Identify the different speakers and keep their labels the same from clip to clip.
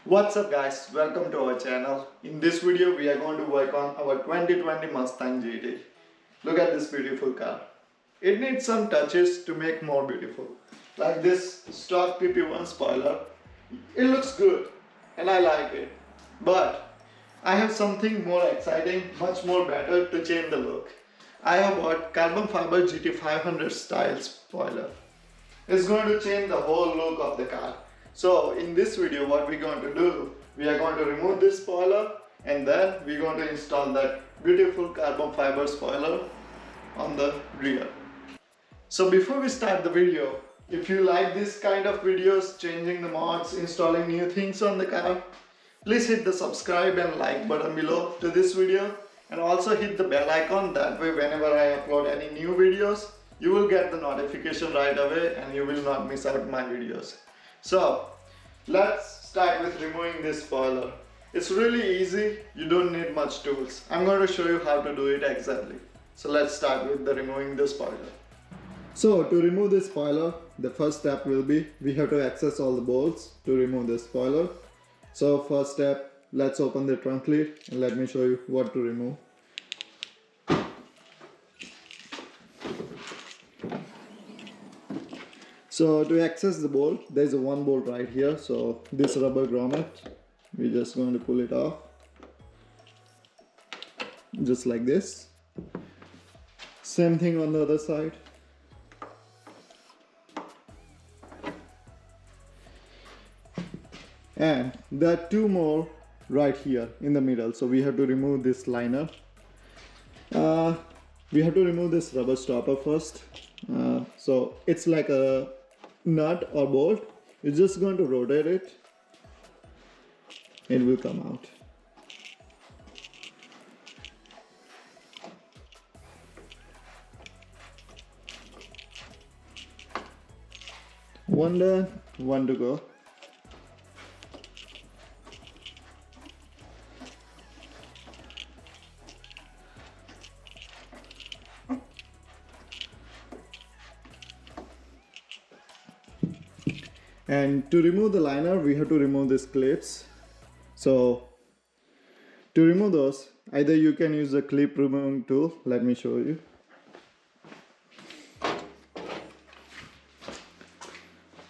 Speaker 1: What's up guys, welcome to our channel. In this video we are going to work on our 2020 Mustang GT. Look at this beautiful car. It needs some touches to make more beautiful. Like this stock PP1 spoiler. It looks good and I like it. But I have something more exciting, much more better to change the look. I have bought carbon fiber GT500 Style spoiler. It's going to change the whole look of the car. So in this video what we're going to do, we are going to remove this spoiler and then we're going to install that beautiful carbon fiber spoiler on the rear. So before we start the video, if you like this kind of videos, changing the mods, installing new things on the car, please hit the subscribe and like button below to this video and also hit the bell icon. That way whenever I upload any new videos, you will get the notification right away and you will not miss out my videos. So let's start with removing this spoiler. It's really easy, you don't need much tools. I'm going to show you how to do it exactly. So let's start with the removing the spoiler. So to remove this spoiler, the first step will be we have to access all the bolts to remove the spoiler. So first step, let's open the trunk lid and let me show you what to remove. So to access the bolt, there's a one bolt right here. So this rubber grommet, we're just going to pull it off. Just like this. Same thing on the other side. And there are two more right here in the middle. So we have to remove this liner. We have to remove this rubber stopper first. So it's like a nut or bolt. You're just going to rotate it. It will come out. One done, one to go. And to remove the liner, we have to remove these clips. So to remove those, either you can use the clip removing tool. Let me show you.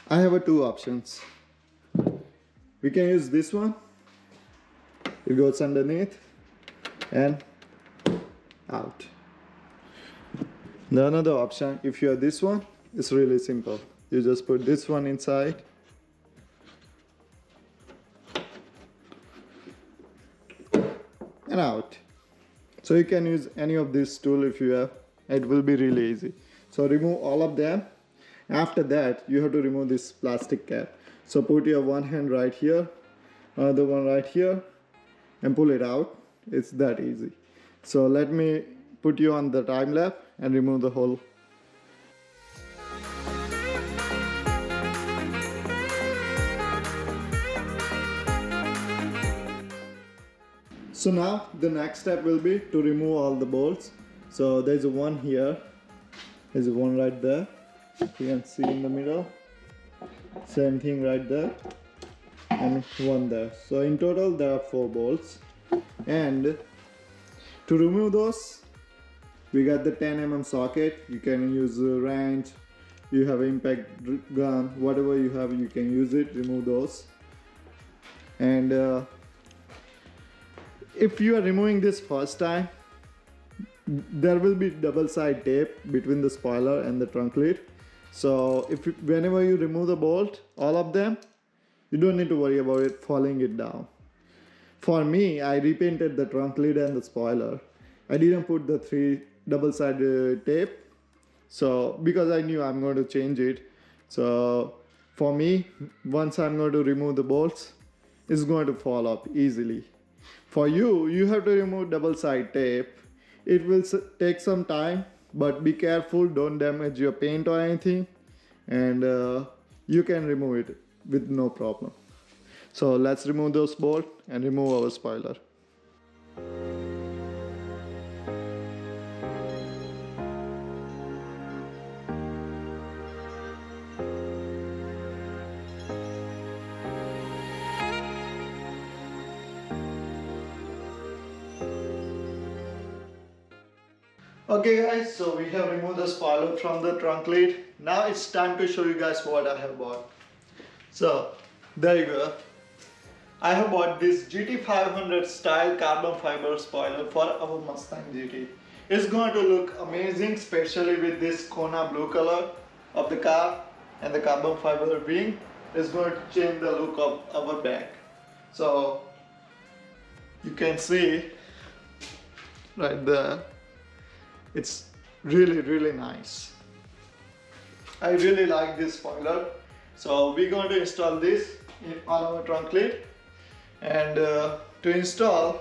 Speaker 1: I have two options. We can use this one. It goes underneath and out. The another option, if you have this one, it's really simple. You just put this one inside and out. So you can use any of this tool if you have. It will be really easy. So remove all of them. After that, you have to remove this plastic cap. So put your one hand right here, another one right here, and pull it out. It's that easy. So let me put you on the time lapse and remove the whole. So now the next step will be to remove all the bolts. So there's one here, there's one right there, you can see in the middle, same thing right there, and one there. So in total there are 4 bolts, and to remove those we got the 10mm socket. You can use a wrench, you have impact gun, whatever you have you can use it, remove those. And if you are removing this first time, there will be double side tape between the spoiler and the trunk lid. So whenever you remove the bolt, all of them, you don't need to worry about it falling it down. For me, I repainted the trunk lid and the spoiler. I didn't put the 3 double side tape. So because I knew I'm going to change it. So for me, once I'm going to remove the bolts, it's going to fall off easily. For you, you have to remove double side tape. It will take some time, but be careful, don't damage your paint or anything, and you can remove it with no problem. So let's remove those bolts and remove our spoiler. Okay guys, so we have removed the spoiler from the trunk lid. Now it's time to show you guys what I have bought. So there you go. I have bought this GT500 Style carbon fiber spoiler for our Mustang GT. It's going to look amazing, especially with this Kona blue color of the car and the carbon fiber wing. It's going to change the look of our back. So you can see right there, it's really nice. I really like this spoiler. So we're going to install this on our trunk lid, and to install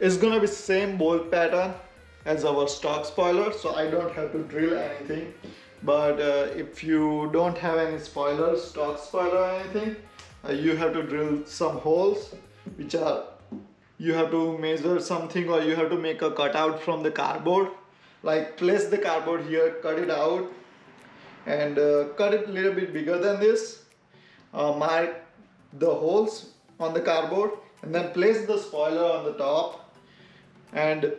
Speaker 1: it's gonna be same bolt pattern as our stock spoiler, so I don't have to drill anything. But if you don't have any spoiler, stock spoiler or anything, you have to drill some holes, which are, you have to measure something, or you have to make a cutout from the cardboard. Like place the cardboard here, cut it out, and cut it a little bit bigger than this. Mark the holes on the cardboard, and then place the spoiler on the top, and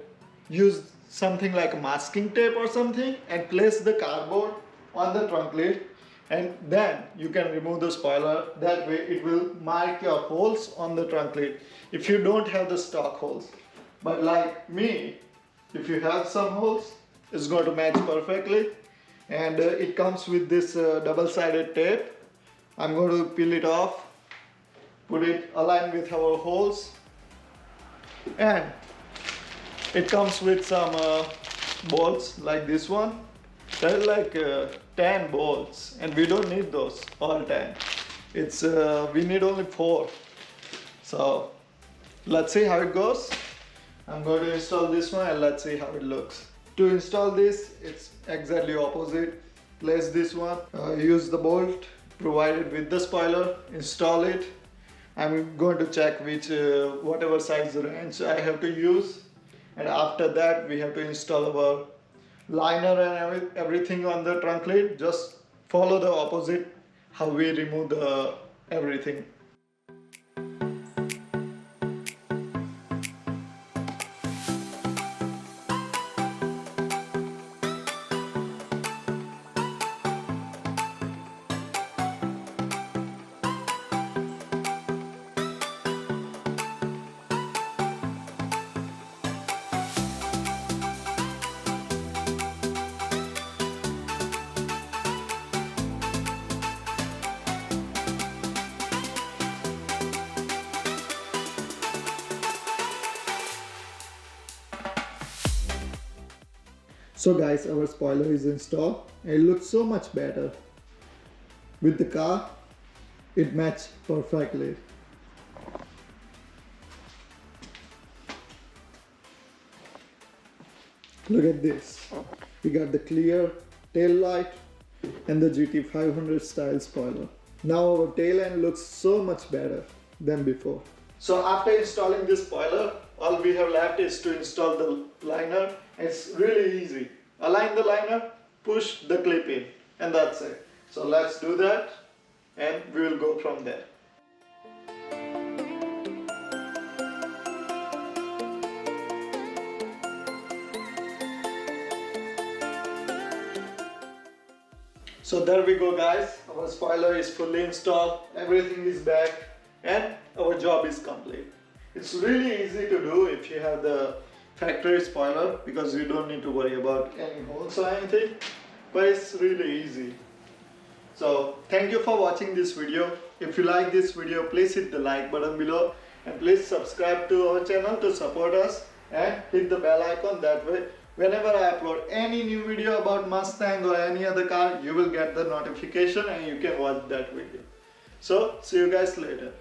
Speaker 1: use something like masking tape or something, and place the cardboard on the trunk lid, and then you can remove the spoiler. That way it will mark your holes on the trunk lid if you don't have the stock holes. But like me, if you have some holes, it's going to match perfectly. And it comes with this double-sided tape. I'm going to peel it off, put it aligned with our holes, and it comes with some bolts like this one. There are like 10 bolts, and we don't need those all 10. It's we need only 4. So let's see how it goes. I'm going to install this one and let's see how it looks. To install this, it's exactly opposite. Place this one, use the bolt provided with the spoiler, install it. I'm going to check which whatever size wrench I have to use, and after that we have to install our liner and everything on the trunk lid. Just follow the opposite how we remove the everything. So guys, our spoiler is installed and it looks so much better. With the car, it matched perfectly. Look at this. We got the clear tail light and the GT500 style spoiler. Now our tail end looks so much better than before. So after installing this spoiler, all we have left is to install the liner. It's really easy. Align the liner, push the clip in, and that's it. So let's do that, and we will go from there. So there we go guys, our spoiler is fully installed, everything is back, and our job is complete. It's really easy to do if you have the factory spoiler, because you don't need to worry about any holes or anything, but it's really easy. So thank you for watching this video. If you like this video, please hit the like button below, and please subscribe to our channel to support us, and hit the bell icon. That way whenever I upload any new video about Mustang or any other car, you will get the notification and you can watch that video. So see you guys later.